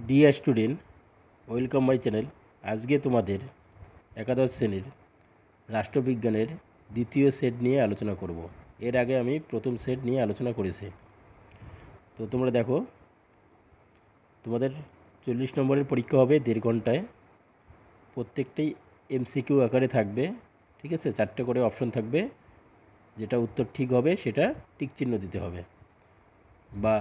Dear student, welcome my channel. আজকে তোমাদের একাদশ শ্রেণীর রাষ্ট্রবিজ্ঞানের দ্বিতীয় সেট নিয়ে আলোচনা করব। এর আগে আমি প্রথম সেট নিয়ে আলোচনা করেছি। তো তোমরা দেখো, তোমাদের 40 নম্বরের পরীক্ষা হবে 1.5 ঘন্টায়। প্রত্যেকটাই এমসিকিউ আকারে থাকবে, ঠিক আছে? 4টে করে অপশন থাকবে, যেটা উত্তর ঠিক হবে সেটা টিক চিহ্ন দিতে হবে, বা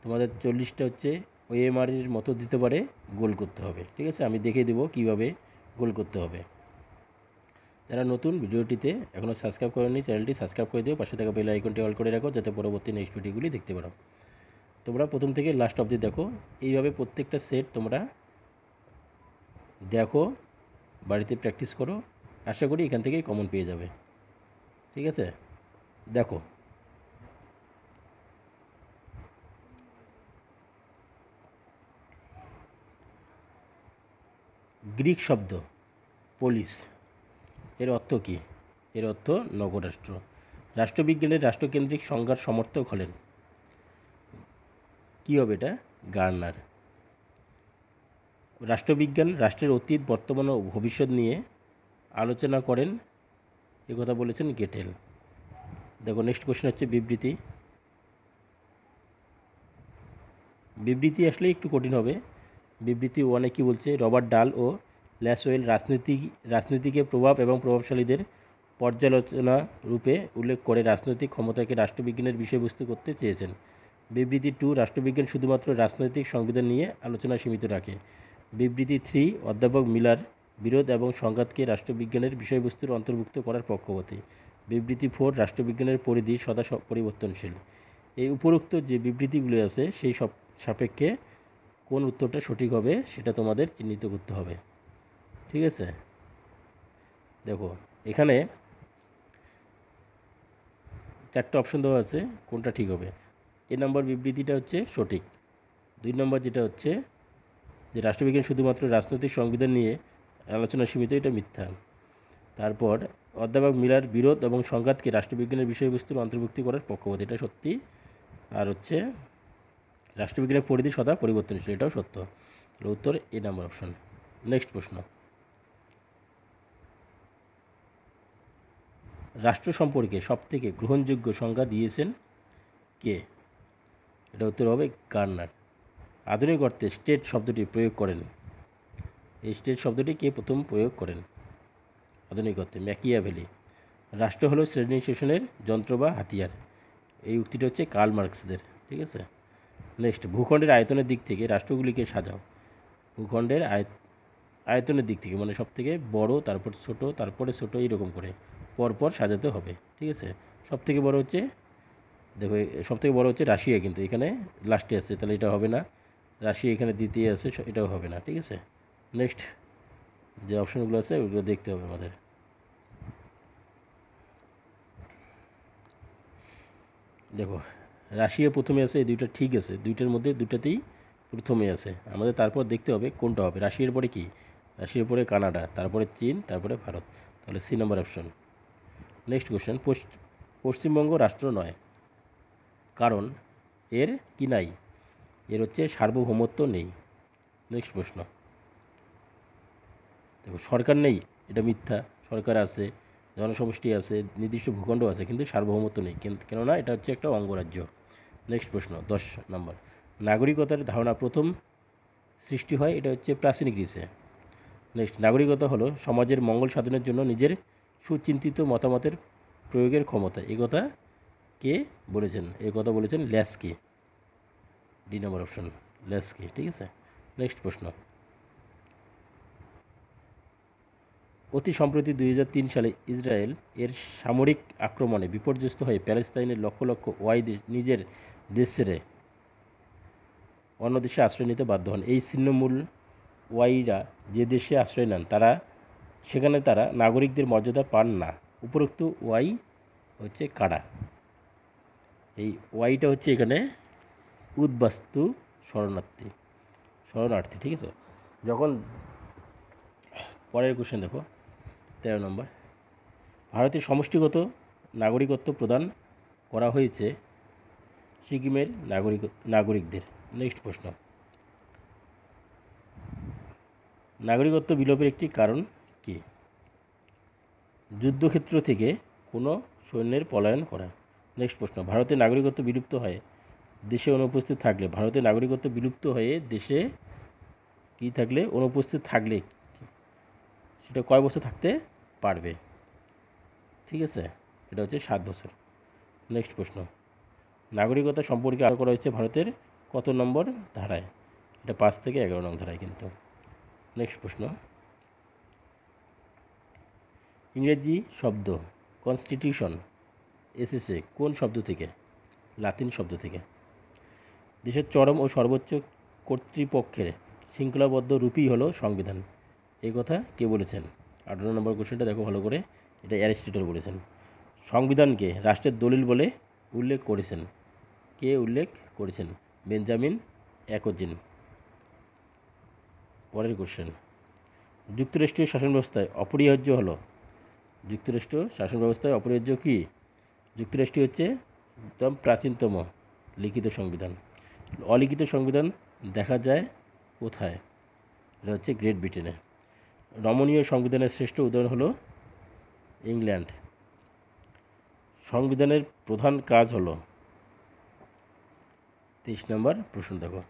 তোমাদের 40টা হচ্ছে ওএমআরের মতো দিতে পারে, গোল করতে হবে, ঠিক আছে? আমি দেখিয়ে দেবো কীভাবে গোল করতে হবে। যারা নতুন, ভিডিওটিতে এখনও সাবস্ক্রাইব করেনি, চ্যানেলটি সাবস্ক্রাইব করে দিও, পাশে থাকা বেল আইকনটি অল করে রাখো, যাতে পরবর্তী নেক্সট ভিডিওগুলি দেখতে পারো। তোমরা প্রথম থেকে লাস্ট অবধি দেখো। এইভাবে প্রত্যেকটা সেট তোমরা দেখো, বাড়িতে প্র্যাকটিস করো। আশা করি এখান থেকেই কমন পেয়ে যাবে, ঠিক আছে? দেখো, গ্রিক শব্দ পোলিস, এর অর্থ কী? এর অর্থ নগরাষ্ট্র। রাষ্ট্রবিজ্ঞানের রাষ্ট্রকেন্দ্রিক সংজ্ঞার সমর্থক হলেন, কী হবে এটা? গার্নার। রাষ্ট্রবিজ্ঞান রাষ্ট্রের অতীত, বর্তমান ও ভবিষ্যৎ নিয়ে আলোচনা করেন, কথা বলেছেন গেটেল। দেখো, নেক্সট কোশ্চেন হচ্ছে বিবৃতি। বিবৃতি আসলে একটু কঠিন হবে। বিবৃতি 1-এ কী বলছে? রবার্ট ডাল ও ল্যাসওয়েল রাজনীতিকে প্রভাব এবং প্রভাবশালীদের পর্যালোচনা রূপে উল্লেখ করে রাজনৈতিক ক্ষমতাকে রাষ্ট্রবিজ্ঞানের বিষয়বস্তু করতে চেয়েছেন। বিবৃতি 2, রাষ্ট্রবিজ্ঞান শুধুমাত্র রাজনৈতিক সংবিধান নিয়ে আলোচনা সীমিত রাখে। বিবৃতি 3, অধ্যাপক মিলার বিরোধ এবং সংঘাতকে রাষ্ট্রবিজ্ঞানের বিষয়বস্তুর অন্তর্ভুক্ত করার পক্ষপাতী। বিবৃতি 4, রাষ্ট্রবিজ্ঞানের পরিধি সদা পরিবর্তনশীল। এই উপরোক্ত যে বিবৃতিগুলি আছে সেই সব সাপেক্ষে কোন উত্তরটা সঠিক হবে সেটা তোমাদের চিহ্নিত করতে হবে, ঠিক আছে? দেখো, এখানে 4টে অপশন দেওয়া আছে, কোনটা ঠিক হবে? এ নম্বর বিবৃতিটা হচ্ছে সঠিক। 2 নম্বর যেটা হচ্ছে যে রাষ্ট্রবিজ্ঞান শুধুমাত্র রাজনৈতিক সংবিধান নিয়ে আলোচনা সীমিত, এটা মিথ্যা। তারপর অধ্যাপক মিলার বিরোধ এবং সংঘাতকে রাষ্ট্রবিজ্ঞানের বিষয়বস্তুর অন্তর্ভুক্তি করার পক্ষপাতী, এটা সত্যি। আর হচ্ছে রাষ্ট্রবিজ্ঞানের পরিধি সদা পরিবর্তনশীল, এটাও সত্য। উত্তর এ নম্বর অপশন। নেক্সট প্রশ্ন, রাষ্ট্র সম্পর্কে সবথেকে গ্রহণযোগ্য সংজ্ঞা দিয়েছেন কে? এটা উত্তর হবে গার্নার। আধুনিক অর্থে স্টেট শব্দটি প্রয়োগ করেন, এই স্টেট শব্দটি কে প্রথম প্রয়োগ করেন আধুনিক অর্থে? ম্যাকিয়াভেলি। রাষ্ট্র হলো শ্রেণী শোষণের যন্ত্র বা হাতিয়ার, এই উক্তিটা হচ্ছে কার্ল মার্কসদের, ঠিক আছে? নেক্সট, ভূখণ্ডের আয়তনের দিক থেকে রাষ্ট্রগুলিকে সাজাও। ভূখণ্ডের আয়তনের দিক থেকে, মানে সব থেকে বড়, তারপর ছোট, তারপরে ছোট, এইরকম করে পরপর সাজাতে হবে, ঠিক আছে? সব থেকে বড় হচ্ছে, দেখো, সব থেকে বড় হচ্ছে রাশিয়া, কিন্তু এখানে লাস্টে আছে, তাহলে এটা হবে না। রাশিয়া এখানে দ্বিতীয় আছে, এটাও হবে না, ঠিক আছে? নেক্সট যে অপশনগুলো আছে ওগুলো দেখতে হবে আমাদের। দেখো, রাশিয়া প্রথমে আছে, এই দুইটা ঠিক আছে, দুইটার মধ্যে দুটাতেই প্রথমে আছে। আমাদের তারপর দেখতে হবে কোনটা হবে। রাশিয়ার পরে কি? রাশিয়ার পরে কানাডা, তারপরে চীন, তারপরে ভারত, তাহলে সি নম্বর অপশন। নেক্সট কোশ্চেন, পশ্চিমবঙ্গ রাষ্ট্র নয়, কারণ এর কি নাই? এর হচ্ছে সার্বভৌমত্ব নেই। নেক্সট প্রশ্ন, দেখো, সরকার নেই, এটা মিথ্যা। সরকার আছে, জনসমষ্টি আছে, নির্দিষ্ট ভূখণ্ড আছে, কিন্তু সার্বভৌমত্ব নেই, কেননা এটা হচ্ছে একটা অঙ্গরাজ্য। নেক্সট প্রশ্ন 10 নম্বর, নাগরিকতার ধারণা প্রথম সৃষ্টি হয়, এটা হচ্ছে প্রাচীন গ্রিসে। নেক্সট, নাগরিকতা হলো সমাজের মঙ্গল সাধনের জন্য নিজের সুচিন্তিত মতামতের প্রয়োগের ক্ষমতা, এ কথা কে বলেছেন? এ কথা বলেছেন ল্যাস্কি, ডি নম্বর অপশন, ল্যাস্কি, ঠিক আছে? নেক্সট প্রশ্ন, অতি সম্প্রতি 2003 সালে ইসরায়েল এর সামরিক আক্রমণে বিপর্যস্ত হয়ে প্যালেস্তাইনের লক্ষ লক্ষ ওয়াই নিজের দেশ ছেড়ে অন্য দেশে আশ্রয় নিতে বাধ্য হন। এই ছিন্নমূল ওয়াইরা যে দেশে আশ্রয় নেন সেখানে তারা নাগরিকদের মর্যাদা পান না। উপরোক্ত ওয়াই হচ্ছে কারা? এই ওয়াইটা হচ্ছে এখানে উদ্বাস্তু শরণার্থী, ঠিক আছে? যখন পরের কোশ্চেন দেখো, 13 নম্বর, ভারতের সমষ্টিগত নাগরিকত্ব প্রদান করা হয়েছে সিকিমের নাগরিকদের। নেক্সট প্রশ্ন, নাগরিকত্ব বিলোপের একটি কারণ কি? যুদ্ধক্ষেত্র থেকে কোনো সৈন্যের পলায়ন করা। নেক্সট প্রশ্ন, ভারতের নাগরিকত্ব বিলুপ্ত হয়ে দেশে অনুপস্থিত থাকলে, ভারতের নাগরিকত্ব বিলুপ্ত হয়ে দেশে কি থাকলে, অনুপস্থিত থাকলে সেটা কয় বছর থাকতে পারবে? ঠিক আছে, এটা হচ্ছে 7 বছর। নেক্সট প্রশ্ন, নাগরিকতা সম্পর্কে আলোচনা করা হয়েছে ভারতের কত নম্বর ধারায়? এটা 5 থেকে 11 নং ধারায় কিন্তু। নেক্সট প্রশ্ন, ইংরেজি শব্দ কনস্টিটিউশন এসেছে কোন শব্দ থেকে? লাতিন শব্দ থেকে। দেশের চরম ও সর্বোচ্চ কর্তৃপক্ষের শৃঙ্খলাবদ্ধ রূপই হলো সংবিধান, এই কথা কে বলেছেন? 18 নম্বর কোশ্চেনটা দেখো ভালো করে, এটা অ্যারিস্টটল বলেছেন। সংবিধানকে রাষ্ট্রের দলিল বলে উল্লেখ করেছেন, কে উল্লেখ করেছেন? বেঞ্জামিন অ্যাকোজিন। পরের কোশ্চেন, যুক্তরাষ্ট্রীয় শাসন ব্যবস্থায় অপরিহার্য হলো, যুক্তরাষ্ট্র শাসন ব্যবস্থায় অপরিহার্য কি? যুক্তরাষ্ট্রীয় হচ্ছে একদম প্রাচীনতম লিখিত সংবিধান। অলিখিত সংবিধান দেখা যায় কোথায়? এটা হচ্ছে গ্রেট ব্রিটেনে। রমণীয় সংবিধানের শ্রেষ্ঠ উদাহরণ হলো ইংল্যান্ড। সংবিধানের প্রধান কাজ হলো, 23 নম্বর প্রশ্ন দেখো,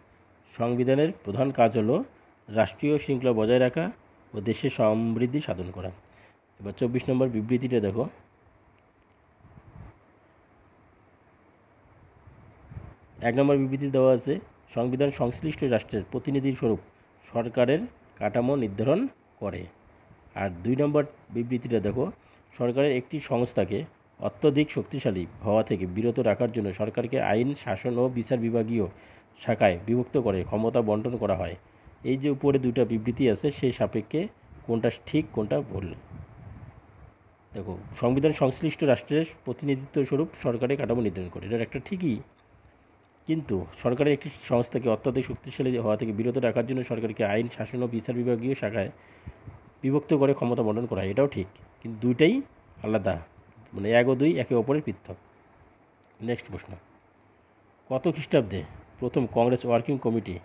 সংবিধানের প্রধান কাজ হলো রাষ্ট্রীয় শৃঙ্খলা বজায় রাখা ও দেশের সমৃদ্ধি সাধন করা। এবার 24 নম্বর বিবৃতিটা দেখো, 1 নম্বর বিবৃতি দেওয়া আছে, সংবিধান সংশ্লিষ্ট রাষ্ট্রের প্রতিনিধি স্বরূপ সরকারের কাঠামো নির্ধারণ করে। আর 2 নম্বর বিবৃতিটা দেখো, সরকারের একটি সংস্থাকে অত্যধিক শক্তিশালী হওয়া থেকে বিরত রাখার জন্য সরকারকে আইন, শাসন ও বিচার বিভাগীয় শাখায় বিভক্ত করে ক্ষমতা বন্টন করা হয়। এই যে উপরে 2টা বিবৃতি আছে, সেই সাপেক্ষে কোনটা ঠিক কোনটা ভুল? দেখো, সংবিধান সংশ্লিষ্ট রাষ্ট্রের প্রতিনিধিত্ব স্বরূপ সরকারের কাঠামো নির্ধারণ করে, এটা একটা ঠিকই, কিন্তু সরকারের একটি সংস্থাকে অত্যধিক শক্তিশালী হওয়া থেকে বিরত রাখার জন্য সরকারকে আইন, শাসন ও বিচার বিভাগীয় শাখায় বিভক্ত করে ক্ষমতা বন্টন করা হয়, এটাও ঠিক, কিন্তু দুইটাই আলাদা, মানে 1 ও 2 একে অপরের পৃথক। নেক্সট প্রশ্ন, কত খ্রিস্টাব্দে প্রথম কংগ্রেস ওয়ার্কিং কমিটি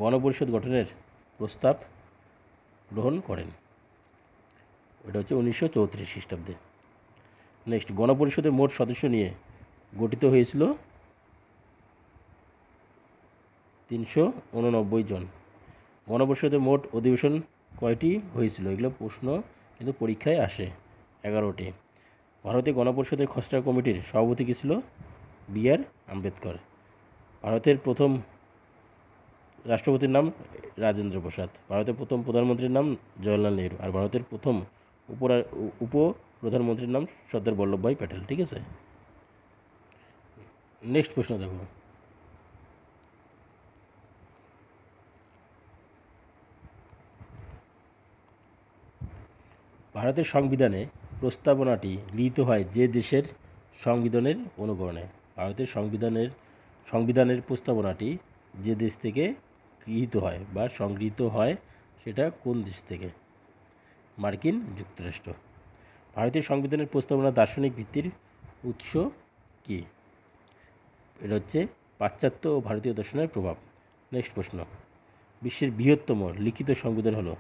গণপরিষদ গঠনের প্রস্তাব গ্রহণ করেন? এটা হচ্ছে 1934 খ্রিস্টাব্দে। নেক্সট, গণপরিষদের মোট সদস্য নিয়ে গঠিত হয়েছিল 389 জন। গণপরিষদের মোট অধিবেশন কয়টি হয়েছিল? এগুলো প্রশ্ন কিন্তু পরীক্ষায় আসে, 11টি। ভারতীয় গণপরিষদের খসড়া কমিটির সভাপতি কে ছিল? বি.আর. আম্বেদকর। ভারতের প্রথম রাষ্ট্রপতির নাম রাজেন্দ্র প্রসাদ। ভারতের প্রথম প্রধানমন্ত্রীর নাম জওহরলাল নেহরু। আর ভারতের প্রথম উপপ্রধানমন্ত্রীর নাম সর্দার বল্লভভাই প্যাটেল। ঠিক আছে, নেক্সট প্রশ্ন দেখো, ভারতের সংবিধানে প্রস্তাবনাটি গৃহীত হয় যে দেশের সংবিধানের অনুকরণে? ভারতের সংবিধানের প্রস্তাবনাটি যে দেশ থেকে গৃহীত হয় বা সংগৃহীত হয় সেটা কোন দেশ থেকে? মার্কিন যুক্তরাষ্ট্র। ভারতীয় সংবিধানের প্রস্তাবনা দার্শনিক ভিত্তির উৎস কি? এটা হচ্ছে পাশ্চাত্য ও ভারতীয় দর্শনের প্রভাব। নেক্সট প্রশ্ন, বিশ্বের বৃহত্তম লিখিত সংবিধান হলো?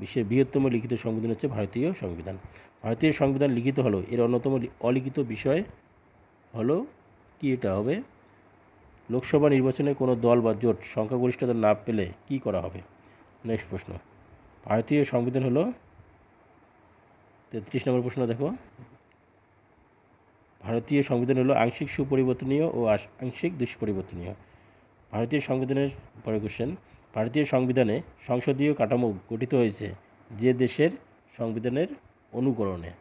বিশ্বের বৃহত্তম লিখিত সংবিধান হচ্ছে ভারতীয় সংবিধান। ভারতীয় সংবিধান লিখিত হলো, এর অন্যতম অলিখিত বিষয় হলো কি? এটা হবে লোকসভা নির্বাচনে কোনো দল বা জোট সংখ্যাগরিষ্ঠতা না পেলে কি করা হবে? নেক্সট প্রশ্ন, ভারতীয় সংবিধান হলো 33 নম্বর প্রশ্ন দেখো, ভারতীয় সংবিধান হলো আংশিক সুপরিবর্তনীয় ও আংশিক দুষ্পরিবর্তনীয়। ভারতীয় সংবিধানের পরে কোশ্চেন, ভারতীয় সংবিধানে সংসদীয় কাঠামো গঠিত হয়েছে যে দেশের সংবিধানের অনুকরণে?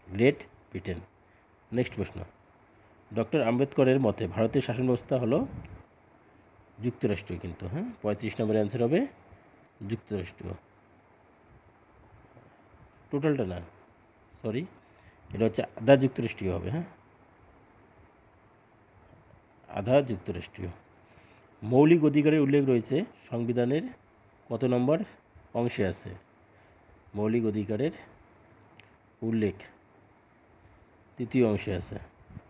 Great Britain. নেক্সট প্রশ্ন, ডক্টর আম্বেদকরের মতে ভারতের শাসন ব্যবস্থা হলো যুক্তরাষ্ট্রীয়, কিন্তু 35 নম্বরের অ্যান্সার হবে যুক্তরাষ্ট্রীয়। টোটালটা না, সরি, এটা হচ্ছে আধা যুক্তরাষ্ট্রীয় হবে, আধা যুক্তরাষ্ট্রীয়। মৌলিক অধিকারের উল্লেখ রয়েছে সংবিধানের কত নম্বর অংশে আছে? মৌলিক অধিকারের উল্লেখ 3য় অংশে আছে।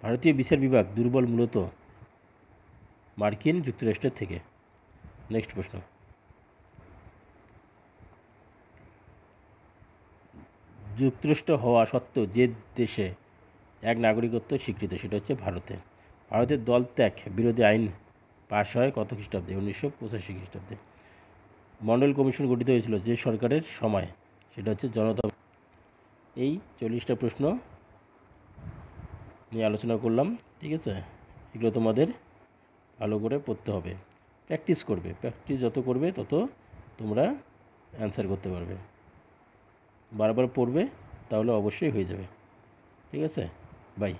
ভারতীয় বিচার বিভাগ দুর্বল মূলত মার্কিন যুক্তরাষ্ট্রের থেকে। নেক্সট প্রশ্ন, যুক্তরাষ্ট্র হওয়া সত্ত্বেও যে দেশে এক নাগরিকত্ব স্বীকৃত সেটা হচ্ছে ভারতে। ভারতের দল ত্যাগ বিরোধী আইন পাশ হয় কত খ্রিস্টাব্দে? 1985 খ্রিস্টাব্দে। মণ্ডল কমিশন গঠিত হয়েছিল যে সরকারের সময়? সেটা হচ্ছে জনতা। এই 40টা প্রশ্ন নিয়ে আলোচনা করলাম, ঠিক আছে? এগুলো তোমাদের ভালো করে পড়তে হবে, প্র্যাকটিস করবে। প্র্যাকটিস যত করবে তত তোমরা অ্যান্সার করতে পারবে। বারবার পড়বে, তাহলে অবশ্যই হয়ে যাবে। ঠিক আছে, বাই।